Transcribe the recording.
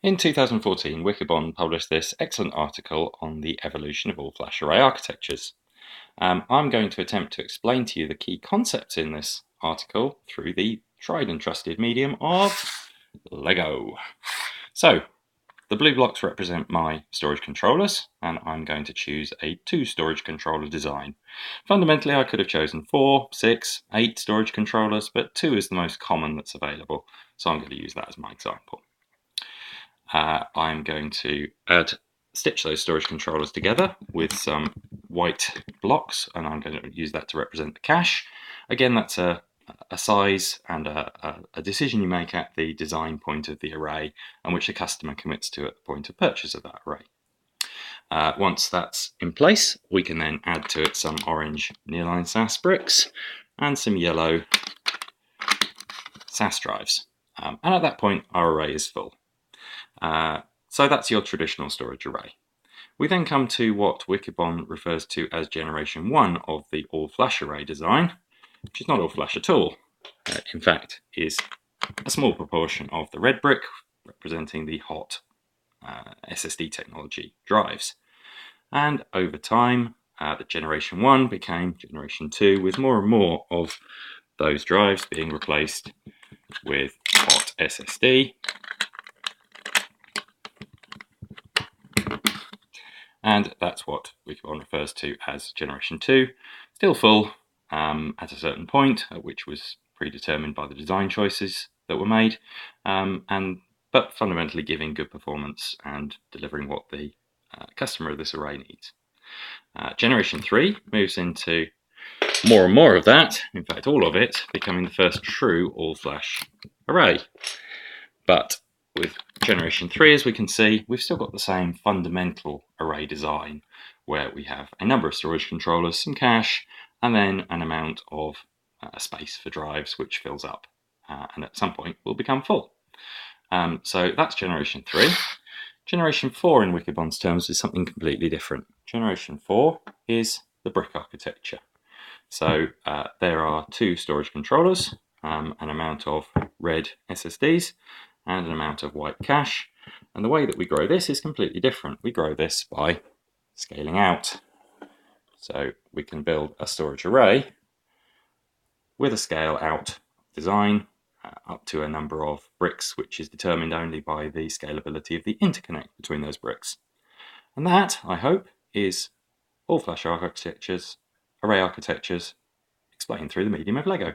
In 2014, Wikibon published this excellent article on the evolution of all-flash array architectures. I'm going to attempt to explain to you the key concepts in this article through the tried and trusted medium of Lego. So, the blue blocks represent my storage controllers, and I'm going to choose a 2 storage controller design. Fundamentally, I could have chosen 4, 6, 8 storage controllers, but 2 is the most common that's available, so I'm going to use that as my example. I'm going to stitch those storage controllers together with some white blocks, and I'm going to use that to represent the cache. Again, that's a size and a decision you make at the design point of the array, and which the customer commits to at the point of purchase of that array. Once that's in place, we can then add to it some orange nearline SAS bricks and some yellow SAS drives. And at that point, our array is full. So that's your traditional storage array. We then come to what Wikibon refers to as generation 1 of the all-flash array design, which is not all-flash at all. In fact, is a small proportion of the red brick, representing the hot SSD technology drives. And over time, the generation 1 became generation 2, with more and more of those drives being replaced with hot SSD. And that's what Wikibon refers to as generation 2, still full at a certain point, which was predetermined by the design choices that were made, but fundamentally giving good performance and delivering what the customer of this array needs. Generation 3 moves into more and more of that, in fact all of it, becoming the first true all-flash array. But with generation 3, as we can see, we've still got the same fundamental array design, where we have a number of storage controllers, some cache, and then an amount of space for drives, which fills up, and at some point will become full. So that's generation 3. Generation 4 in Wikibon's terms is something completely different. Generation 4 is the brick architecture. So there are 2 storage controllers, an amount of red SSDs, and an amount of white cache. And the way that we grow this is completely different. We grow this by scaling out. So we can build a storage array with a scale out design up to a number of bricks, which is determined only by the scalability of the interconnect between those bricks. And that, I hope, is all-flash architectures, array architectures, explained through the medium of Lego.